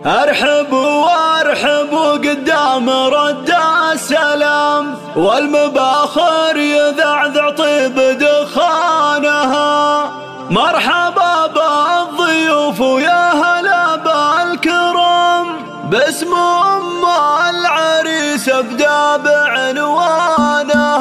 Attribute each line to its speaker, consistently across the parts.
Speaker 1: ارحبوا وارحبوا قدام رد السلام، والمباخر يذعذع طيب دخانها. مرحبا بالضيوف ويا هلا بالكرم، باسم ام العريس ابدا بعنوانها.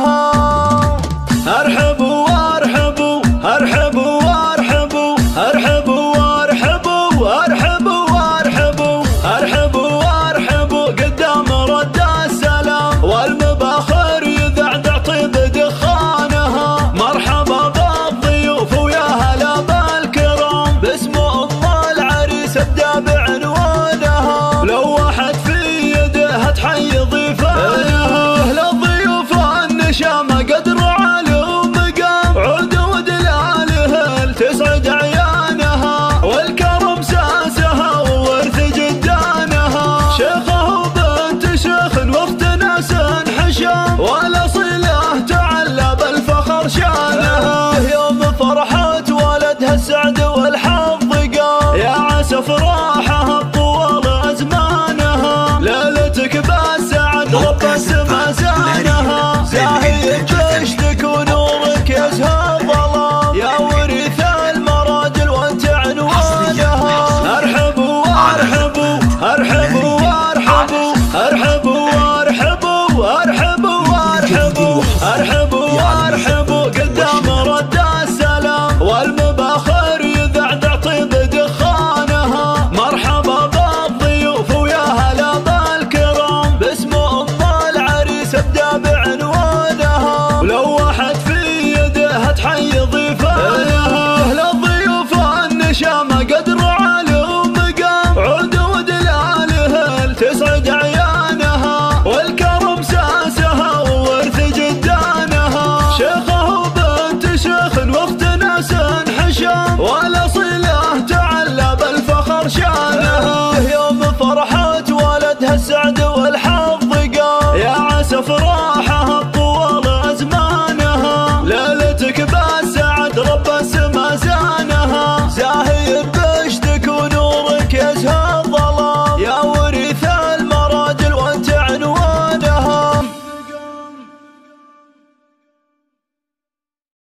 Speaker 1: ارحبوا وارحبوا ارحبوا وارحبوا ارحبوا وارحبوا ارحبوا وارحبوا ارحبوا وارحبوا قدام رد السلام، والمباخر يذعذع طيب دخانها. مرحبا بالضيوف ويا هلا بالكرم، باسم ام العريس ابدا بعنوانها. لو واحد في يده تحيي ضيفه، للضيوف النشامه قدر على ومقام، عود ودلاله تسعد عيانها، والكرم ساسها وورث جدانها. شيخه وبنت شيخ واخت ناس حشام، والاصيله تعلى بالفخر شانها. يوم فرحة ولدها السعد والحظ قام، يا عسى فرحها طوال ازمانها. ليلتك بالسعد رب السما زانها، زاهي بجدك ونورك يزهى الظلام، يا وريث المراجل وانت عنوانها. ارحبوا وارحبوا ارحبوا وارحبوا ارحبوا وارحبوا ارحبوا وارحبوا ارحبوا وارحبوا قدام رد السلام، والمباخر يذعذع طيب دخانها. مرحبا بالضيوف ويا هلا بالكرم، باسم ام العريس ابدا بعنوانها. ولو واحد في يده تحيي ضيفه، للضيوف النشامه قدر على ومقام، عود ودلاله تسعد عيانها، والكرم ساسها وورث جدانها. شيخه وبنت شيخ واخت ناس حشام، والاصيله تعلى بالفخر شانها. يوم فرحة ولدها السعد والحظ قام، يا عسى فرحة